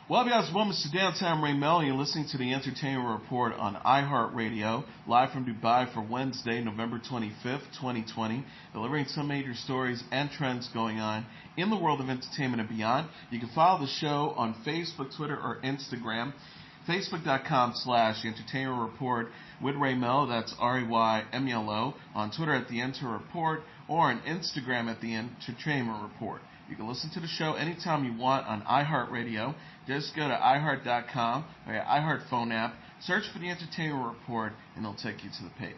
Well, guys, welcome to Downtown Ray Melo. You're listening to the Entertainment Report on iHeartRadio, live from Dubai for Wednesday, November 25th, 2020, delivering some major stories and trends going on in the world of entertainment and beyond. You can follow the show on Facebook, Twitter, or Instagram. Facebook.com/Entertainment Report with Ray Melo, that's RAYMELO, on Twitter at The Enter Report, or on Instagram at The Entertainment Report. You can listen to the show anytime you want on iHeartRadio. Just go to iHeart.com or your iHeart phone app, search for The Entertainment Report, and it'll take you to the page.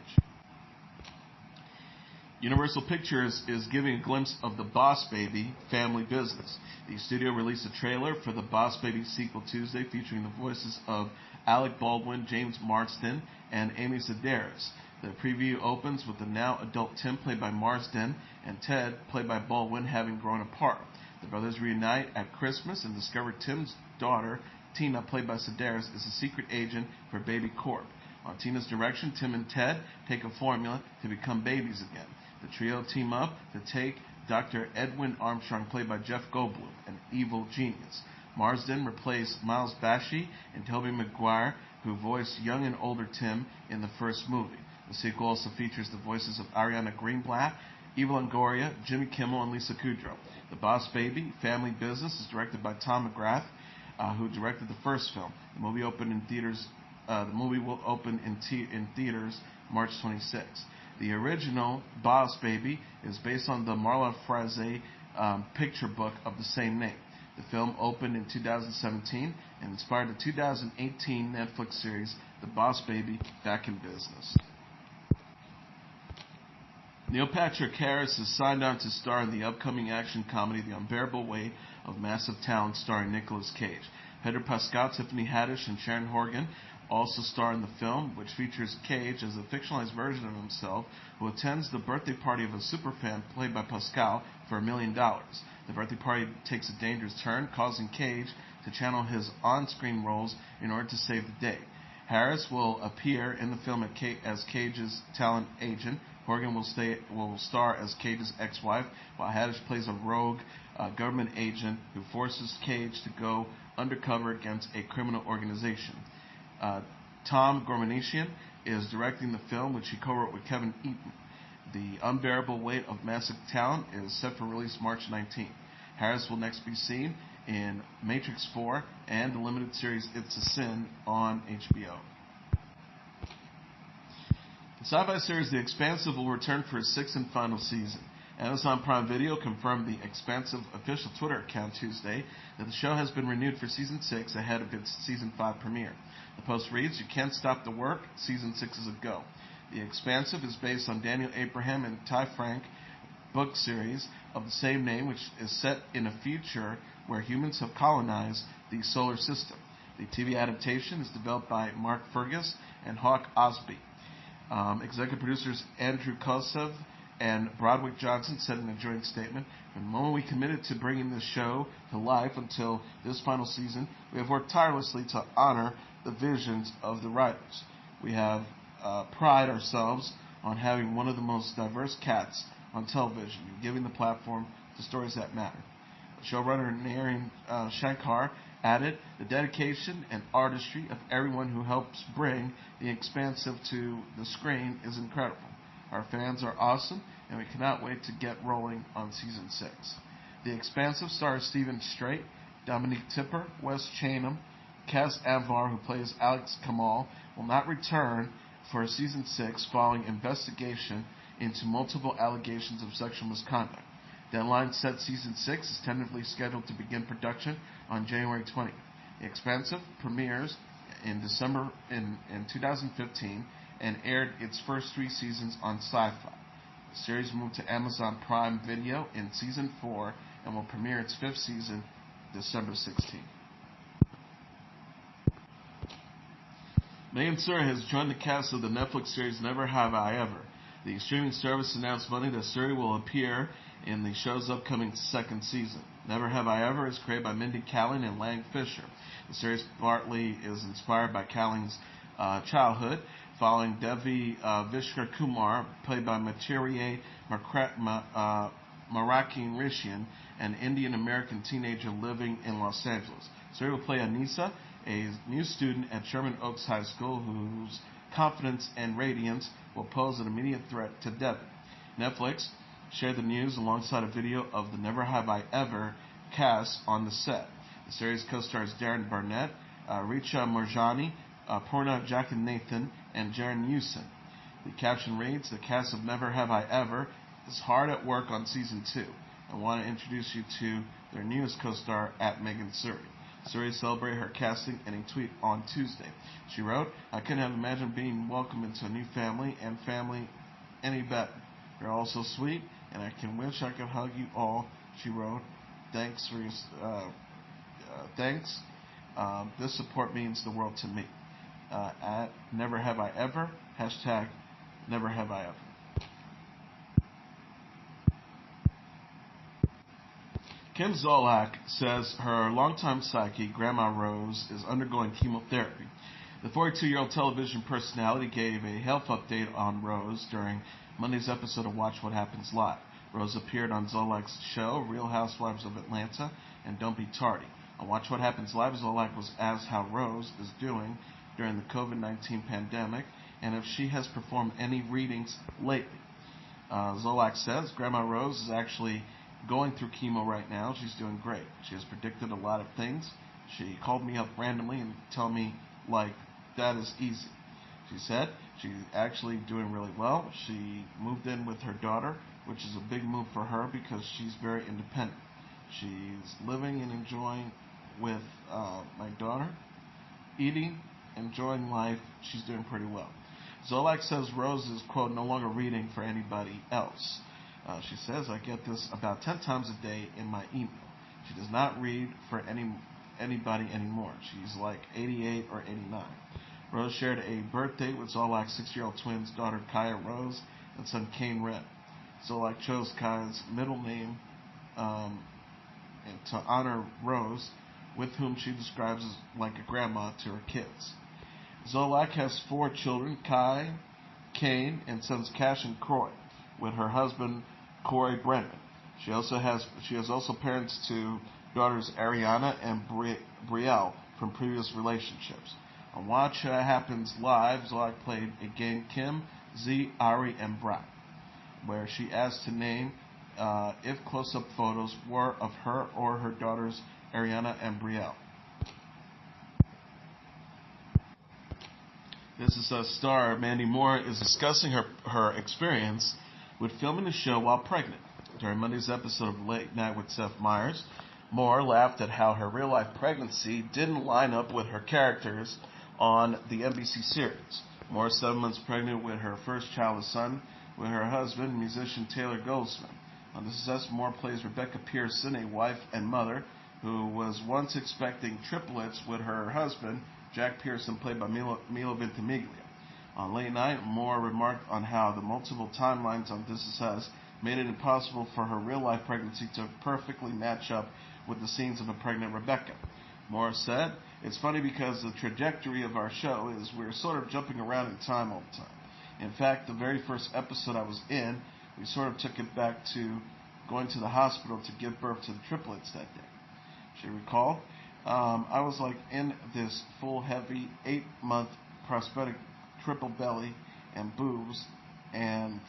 Universal Pictures is giving a glimpse of the Boss Baby family business. The studio released a trailer for the Boss Baby sequel Tuesday featuring the voices of Alec Baldwin, James Marsden, and Amy Sedaris. The preview opens with the now adult Tim, played by Marsden, and Ted, played by Baldwin, having grown apart. The brothers reunite at Christmas and discover Tim's daughter, Tina, played by Sedaris, is a secret agent for Baby Corp. On Tina's direction, Tim and Ted take a formula to become babies again. The trio team up to take Dr. Edwin Armstrong, played by Jeff Goldblum, an evil genius. Marsden replaced Miles Bashi and Tobey Maguire, who voiced young and older Tim in the first movie. The sequel also features the voices of Ariana Greenblatt, Eva Longoria, Jimmy Kimmel, and Lisa Kudrow. The Boss Baby family business is directed by Tom McGrath, who directed the first film. The movie opened in theaters. The movie will open in theaters March 26. The original Boss Baby is based on the Marla Frazee picture book of the same name. The film opened in 2017 and inspired the 2018 Netflix series The Boss Baby Back in Business. Neil Patrick Harris is signed on to star in the upcoming action comedy The Unbearable Weight of Massive Talent, starring Nicolas Cage. Pedro Pascal, Tiffany Haddish, and Sharon Horgan also star in the film, which features Cage as a fictionalized version of himself who attends the birthday party of a superfan played by Pascal for $1 million. The birthday party takes a dangerous turn, causing Cage to channel his on-screen roles in order to save the day. Harris will appear in the film as Cage's talent agent. Horgan will star as Cage's ex-wife, while Haddish plays a rogue government agent who forces Cage to go undercover against a criminal organization. Tom Gormanishian is directing the film, which he co-wrote with Kevin Eaton. The Unbearable Weight of Massive Talent is set for release March 19th. Harris will next be seen in Matrix 4 and the limited series It's a Sin on HBO. The sci-fi series The Expanse will return for its sixth and final season. Amazon Prime Video confirmed the Expanse official Twitter account Tuesday that the show has been renewed for Season 6 ahead of its Season 5 premiere. The post reads, "You can't stop the work. Season 6 is a go." The Expanse is based on Daniel Abraham and Ty Frank book series of the same name, which is set in a future where humans have colonized the solar system. The TV adaptation is developed by Mark Fergus and Hawk Osby. Executive producers Andrew Kosev and Broderick Johnson said in a joint statement, "From the moment we committed to bringing this show to life until this final season, we have worked tirelessly to honor the visions of the writers. We have pride ourselves on having one of the most diverse casts on television and giving the platform to stories that matter." Showrunner Naren Shankar added, "The dedication and artistry of everyone who helps bring The Expansive to the screen is incredible. Our fans are awesome, and we cannot wait to get rolling on Season 6. The Expansive stars Stephen Strait, Dominique Tipper, Wes Chatham, Cass Anvar, who plays Alex Kamal, will not return for Season 6 following investigation into multiple allegations of sexual misconduct. Deadline set Season 6 is tentatively scheduled to begin production on January 20th. The Expansive premieres in December in 2015 and aired its first 3 seasons on Sci-Fi. The series moved to Amazon Prime Video in Season 4 and will premiere its 5th season December 16th. Megan Suri has joined the cast of the Netflix series Never Have I Ever. The streaming service announced Monday that Suri will appear in the show's upcoming 2nd season. Never Have I Ever is created by Mindy Kaling and Lang Fisher. The series partly is inspired by Kaling's childhood, following Devi Vishkar Kumar, played by Moroccan Rishian, an Indian-American teenager living in Los Angeles. Suri will play Anissa, a new student at Sherman Oaks High School whose confidence and radiance will pose an immediate threat to Devin. Netflix shared the news alongside a video of the Never Have I Ever cast on the set. The series co-stars Darren Barnett, Richa Morjani, Purna Jaganathan, and Jaren Usen. The caption reads, "The cast of Never Have I Ever is hard at work on season 2. I want to introduce you to their newest co-star at Megan Suri." Suri celebrated her casting in a tweet on Tuesday. She wrote, "I couldn't have imagined being welcomed into a new family and family any better. You're all so sweet, and I can wish I could hug you all." She wrote, "Thanks for your thanks. This support means the world to me." At Never Have I Ever, hashtag Never Have I Ever. Kim Zolciak says her longtime psyche, Grandma Rose, is undergoing chemotherapy. The 42-year-old television personality gave a health update on Rose during Monday's episode of Watch What Happens Live. Rose appeared on Zolciak's show, Real Housewives of Atlanta, and Don't Be Tardy. On Watch What Happens Live, Zolciak was asked how Rose is doing during the COVID-19 pandemic and if she has performed any readings lately. Zolciak says Grandma Rose is actually going through chemo right now. She's doing great. She has predicted a lot of things. She called me up randomly and told me, like, that is easy. She said she's actually doing really well. She moved in with her daughter, which is a big move for her because she's very independent. She's living and enjoying with my daughter, eating, enjoying life. She's doing pretty well. Zolciak says Rose is, quote, no longer reading for anybody else. She says, "I get this about 10 times a day in my email." She does not read for anybody anymore. She's like 88 or 89. Rose shared a birthday with Zolciak's 6-year-old twins, daughter Kaya Rose and son Kane Red. Zolciak chose Kaya's middle name to honor Rose, with whom she describes as like a grandma to her kids. Zolciak has 4 children, Kai, Kane, and sons Cash and Croy, with her husband Corey Brennan. She has also parents to daughters Ariana and Brielle from previous relationships. On Watch Happens Live, Zolciak played a game Kim, Z, Ari, and Brock, where she asked to name if close-up photos were of her or her daughters Ariana and Brielle. This is star Mandy Moore is discussing her experience with filming the show while pregnant. During Monday's episode of Late Night with Seth Meyers, Moore laughed at how her real-life pregnancy didn't line up with her characters on the NBC series. Moore is 7 months pregnant with her first child, a son, with her husband, musician Taylor Goldsmith. On This Is Us, Moore plays Rebecca Pearson, a wife and mother who was once expecting triplets with her husband, Jack Pearson, played by Melo Ventimiglia. On Late Night, Moore remarked on how the multiple timelines on This Is Us made it impossible for her real-life pregnancy to perfectly match up with the scenes of a pregnant Rebecca. Moore said, "It's funny because the trajectory of our show is we're sort of jumping around in time all the time. In fact, the very first episode I was in, we sort of took it back to going to the hospital to give birth to the triplets that day." She recalled, "I was like in this full, heavy, 8-month prosthetic triple belly and boobs, and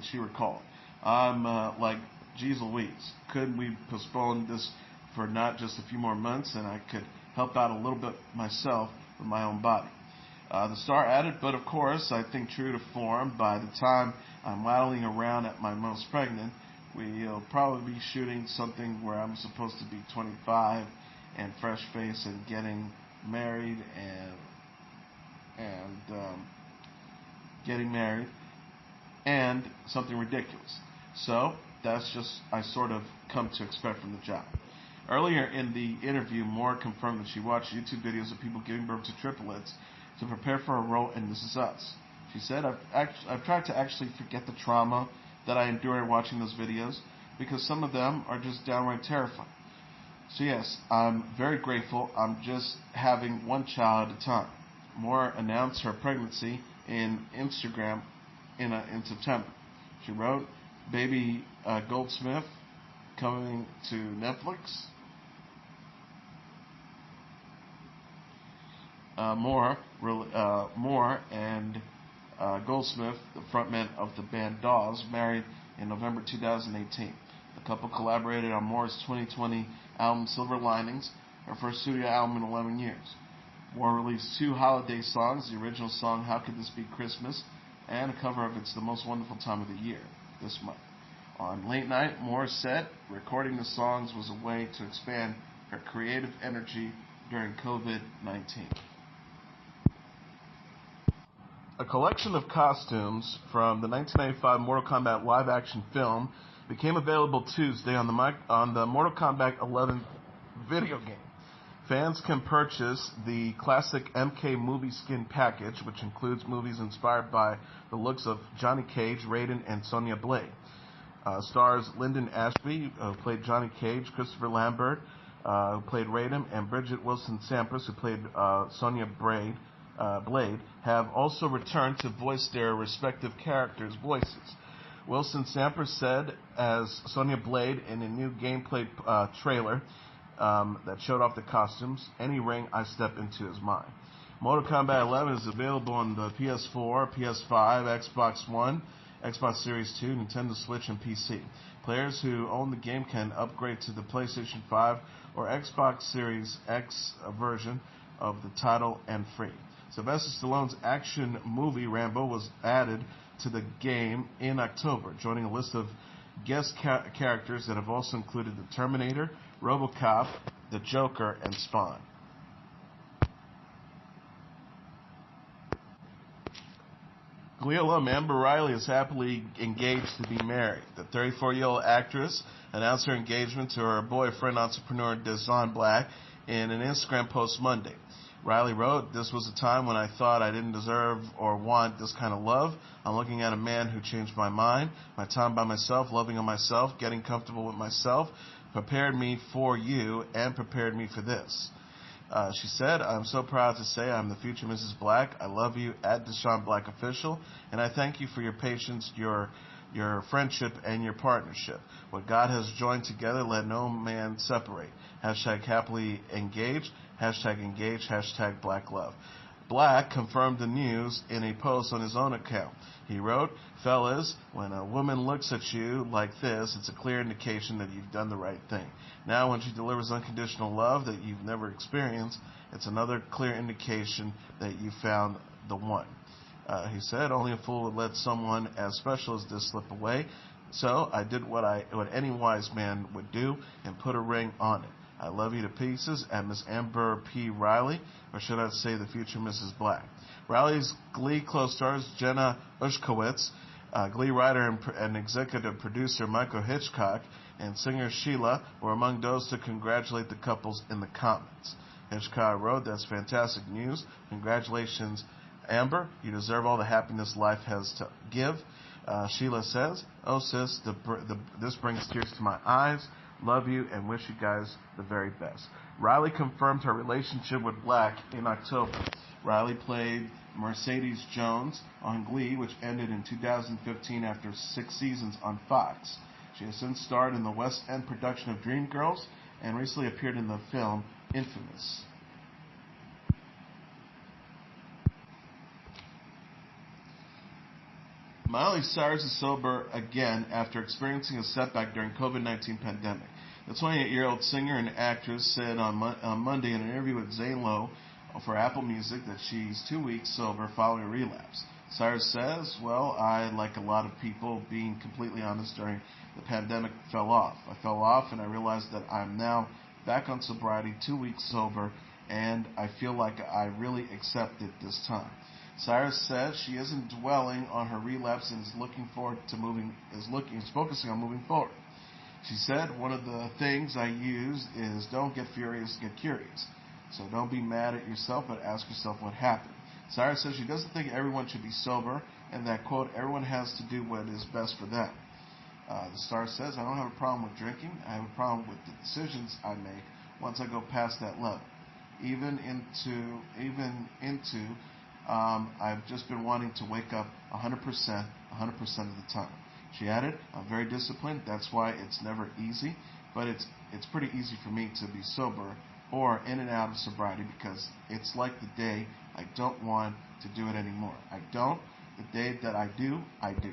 she recalled, I'm like, geez Louise, could we postpone this for not just a few more months and I could help out a little bit myself with my own body?" The star added, "But of course, I think true to form, by the time I'm waddling around at my most pregnant, we'll probably be shooting something where I'm supposed to be 25 and fresh face and getting married and something ridiculous. So that's just I sort of come to expect from the job." Earlier in the interview, Moore confirmed that she watched YouTube videos of people giving birth to triplets to prepare for a role in This Is Us. She said, I've tried to actually forget the trauma that I endured watching those videos because some of them are just downright terrifying. So yes, I'm very grateful. I'm just having one child at a time. Moore announced her pregnancy in Instagram in September. She wrote, Baby Goldsmith coming to Netflix. Moore and Goldsmith, the frontman of the band Dawes, married in November 2018. The couple collaborated on Moore's 2020 album Silver Linings, her first studio album in 11 years. Moore released 2 holiday songs, the original song How Could This Be Christmas, and a cover of It's the Most Wonderful Time of the Year this month. On Late Night, Moore said recording the songs was a way to expand her creative energy during COVID-19. A collection of costumes from the 1995 Mortal Kombat live-action film became available Tuesday on the Mortal Kombat 11 video game. Fans can purchase the classic MK movie skin package, which includes movies inspired by the looks of Johnny Cage, Raiden, and Sonya Blade. Stars Lyndon Ashby, who played Johnny Cage, Christopher Lambert, who played Raiden, and Bridget Wilson-Sampras, who played Sonya Blade, have also returned to voice their respective characters' voices. Wilson-Sampras said as Sonya Blade in a new gameplay trailer that showed off the costumes, "Any ring I step into is mine." Mortal Kombat 11 is available on the PS4, PS5, Xbox One, Xbox Series 2, Nintendo Switch, and PC. Players who own the game can upgrade to the PlayStation 5 or Xbox Series X version of the title and free. Sylvester Stallone's action movie Rambo was added to the game in October, joining a list of guest characters that have also included the Terminator, RoboCop, the Joker, and Spawn. Glee alum Amber Riley is happily engaged to be married. The 34-year-old actress announced her engagement to her boyfriend, entrepreneur Deshaun Black, in an Instagram post Monday. Riley wrote, "This was a time when I thought I didn't deserve or want this kind of love. I'm looking at a man who changed my mind. My time by myself, loving on myself, getting comfortable with myself, prepared me for you and prepared me for this." She said, "I'm so proud to say I'm the future Mrs. Black. I love you at Deshaun Black Official, and I thank you for your patience, your friendship, and your partnership. What God has joined together, let no man separate. Hashtag happily engaged, hashtag engaged, hashtag Black love." Black confirmed the news in a post on his own account. He wrote, "Fellas, when a woman looks at you like this, it's a clear indication that you've done the right thing. Now, when she delivers unconditional love that you've never experienced, it's another clear indication that you found the one." He said, "Only a fool would let someone as special as this slip away. So I did what any wise man would do and put a ring on it. I love you to pieces," at Miss Amber P. Riley, or should I say the future Mrs. Black. Riley's Glee co-stars Jenna Ushkowitz, Glee writer and executive producer Michael Hitchcock, and singer Sheila were among those to congratulate the couples in the comments. Hitchcock wrote, "That's fantastic news. Congratulations, Amber. You deserve all the happiness life has to give." Sheila says, "Oh, sis, this brings tears to my eyes. Love you and wish you guys the very best." Riley confirmed her relationship with Black in October. Riley played Mercedes Jones on Glee, which ended in 2015 after 6 seasons on Fox. She has since starred in the West End production of Dreamgirls and recently appeared in the film Infamous. Miley Cyrus is sober again after experiencing a setback during COVID-19 pandemic. The 28-year-old singer and actress said on Monday in an interview with Zane Lowe for Apple Music that she's 2 weeks sober following a relapse. Cyrus says, "Well, I, like a lot of people, being completely honest, during the pandemic fell off. I fell off and I realized that I'm now back on sobriety, 2 weeks sober, and I feel like I really accept it this time." Cyrus says she isn't dwelling on her relapse and is focusing on moving forward. She said, "One of the things I use is don't get furious, get curious. So don't be mad at yourself, but ask yourself what happened." Cyrus says she doesn't think everyone should be sober and that, quote, "everyone has to do what is best for them." The star says, "I don't have a problem with drinking. I have a problem with the decisions I make once I go past that level. I've just been wanting to wake up 100% 100% of the time. She added, I'm very disciplined. That's why it's never easy, but it's pretty easy for me to be sober or in and out of sobriety because it's like the day I don't want to do it anymore. I don't. The day that I do, I do.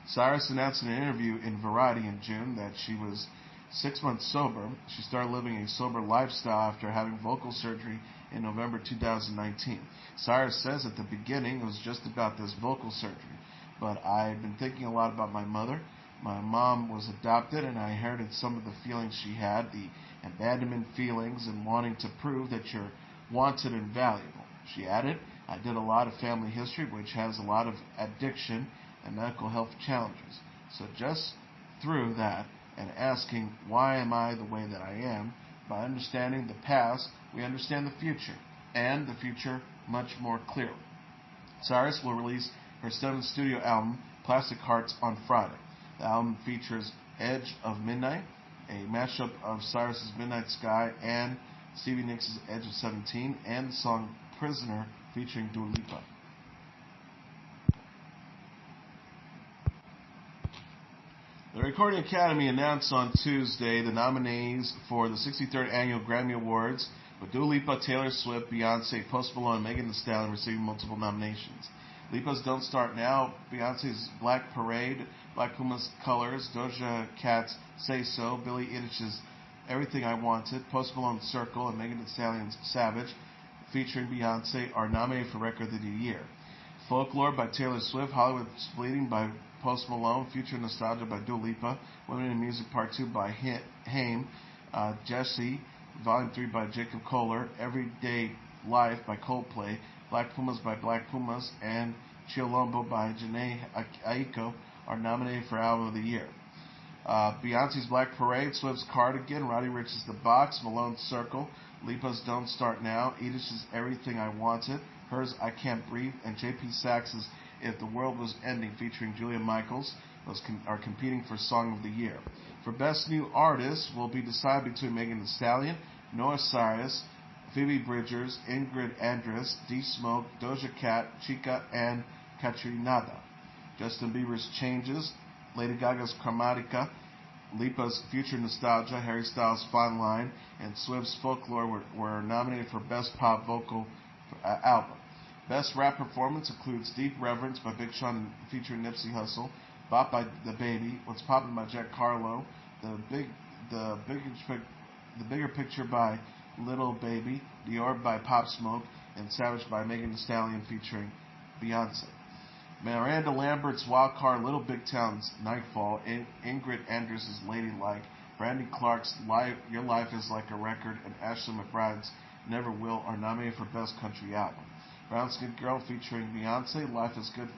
Cyrus announced in an interview in Variety in June that she was 6 months sober. She started living a sober lifestyle after having vocal surgery in November 2019. Cyrus says at the beginning it was just about this vocal surgery, but I've been thinking a lot about my mother. My mom was adopted, and I inherited some of the feelings she had, the abandonment feelings and wanting to prove that you're wanted and valuable. She added, I did a lot of family history, which has a lot of addiction and medical health challenges. So just through that and asking, why am I the way that I am? By understanding the past, we understand the future, and the future much more clearly. Cyrus will release her 7th studio album, Plastic Hearts, on Friday. The album features Edge of Midnight, a mashup of Cyrus's Midnight Sky and Stevie Nicks' Edge of 17, and the song Prisoner featuring Dua Lipa. The Recording Academy announced on Tuesday the nominees for the 63rd Annual Grammy Awards, with Dua Lipa, Taylor Swift, Beyonce, Post Malone, and Megan Thee Stallion receiving multiple nominations. Lipa's Don't Start Now, Beyonce's Black Parade, Black Puma's Colors, Doja Cat's Say So, Billie Eilish's Everything I Wanted, Post Malone's Circle, and Megan Thee Stallion's Savage, featuring Beyonce, are nominated for Record of the Year. Folklore by Taylor Swift, Hollywood's Bleeding by Post Malone, Future Nostalgia by Dua Lipa, Women in Music Part 2 by Haim, Jesse, Volume 3 by Jacob Kohler, Everyday Life by Coldplay, Black Pumas by Black Pumas, and Chilombo by Janae Aiko are nominated for Album of the Year. Beyonce's Black Parade, Swift's Cardigan, Roddy Ricch's The Box, Malone's Circle, Lipa's Don't Start Now, Edith's Everything I Wanted, hers I Can't Breathe, and J.P. Sax's If the World Was Ending featuring Julia Michaels are competing for Song of the Year. For Best New Artist will be decided between Megan Thee Stallion, Noah Cyrus, Phoebe Bridgers, Ingrid Andress, D Smoke, Doja Cat, Chica, and Katrinada. Justin Bieber's Changes, Lady Gaga's Chromatica, Lipa's Future Nostalgia, Harry Styles' Fine Line, and Swift's Folklore were nominated for Best Pop Vocal Album. Best Rap Performance includes Deep Reverence by Big Sean featuring Nipsey Hussle, Bop by The Baby, What's Poppin' by Jack Harlow, The Bigger Picture by Little Baby, Dior by Pop Smoke, and Savage by Megan Thee Stallion featuring Beyonce. Miranda Lambert's Wild Card, Little Big Town's Nightfall, Ingrid Andress' Ladylike, Brandy Clark's Your Life Is Like a Record, and Ashley McBride's Never Will are nominated for Best Country Album. Brown Skin Girl featuring Beyonce, Life Is Good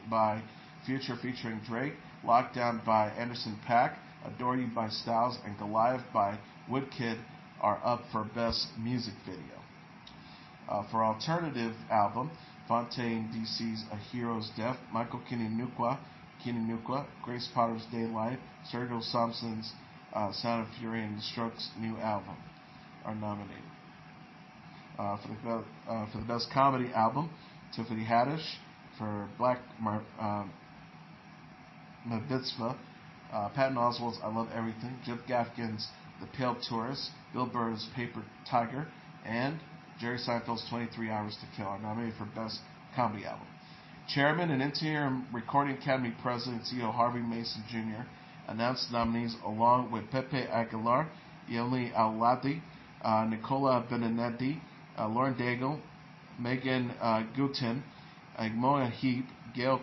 by Future featuring Drake, Lockdown by Anderson .Paak, Adore You by Styles, and Goliath by Woodkid are up for Best Music Video. For Alternative Album, Fontaine DC's A Hero's Death, Michael Kiwanuka, Grace Potter's Daylight, Sergio Thompson's Sound of Fury, and The Strokes' new album are nominated. For the Best Comedy Album, Tiffany Haddish for Black Mitzvah, Patton Oswalt's I Love Everything, Jeff Gaffigan's The Pale Tourist, Bill Burr's Paper Tiger, and Jerry Seinfeld's 23 Hours to Kill are nominated for Best Comedy Album. Chairman and Interim Recording Academy President CEO Harvey Mason Jr. announced nominees along with Pepe Aguilar, Yoli Aladi, Nicola Benedetti, Lauren Daigle, Megan Guten, Agmoa Heap, Gail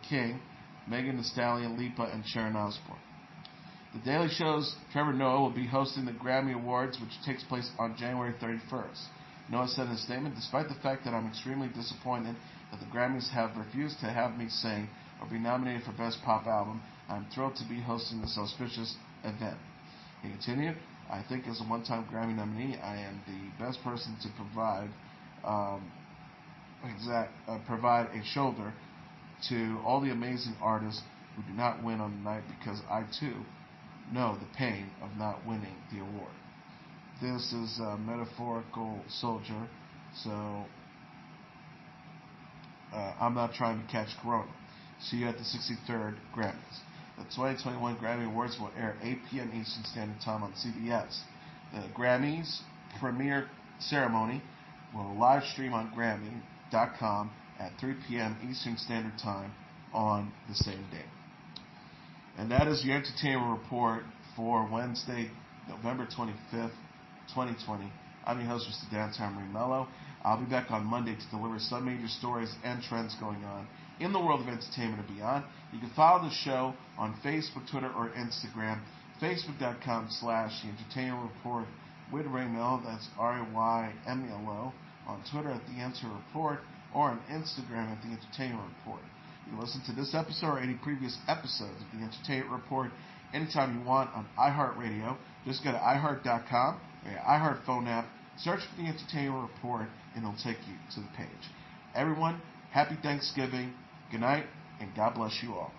King, Megan Thee Stallion, Lipa, and Sharon Osbourne. The Daily Show's Trevor Noah will be hosting the Grammy Awards, which takes place on January 31st. Noah said in a statement, despite the fact that I'm extremely disappointed that the Grammys have refused to have me sing or be nominated for Best Pop Album, I'm thrilled to be hosting this auspicious event. He continued, I think as a one-time Grammy nominee, I am the best person to provide a shoulder to all the amazing artists who do not win on the night, because I too know the pain of not winning the award. This is a metaphorical soldier, so I'm not trying to catch corona. See you at the 63rd Grammys. The 2021 Grammy Awards will air 8 p.m. Eastern Standard Time on CBS. The Grammys premiere ceremony will live stream on Grammy.com at 3 p.m. Eastern Standard Time on the same day. And that is your entertainment report for Wednesday, November 25th, 2020. I'm your host, Mr. Downtown Melo. I'll be back on Monday to deliver some major stories and trends going on in the world of entertainment and beyond. You can follow the show on Facebook, Twitter, or Instagram. Facebook.com/The Entertainment Report with Raymelo. That's RAYMELO. On Twitter at The Enter Report, or on Instagram at The Entertainment Report. You can listen to this episode or any previous episodes of The Entertainment Report anytime you want on iHeartRadio. Just go to iHeart.com or your iHeart phone app, search for The Entertainment Report, and it'll take you to the page. Everyone, happy Thanksgiving, good night, and God bless you all.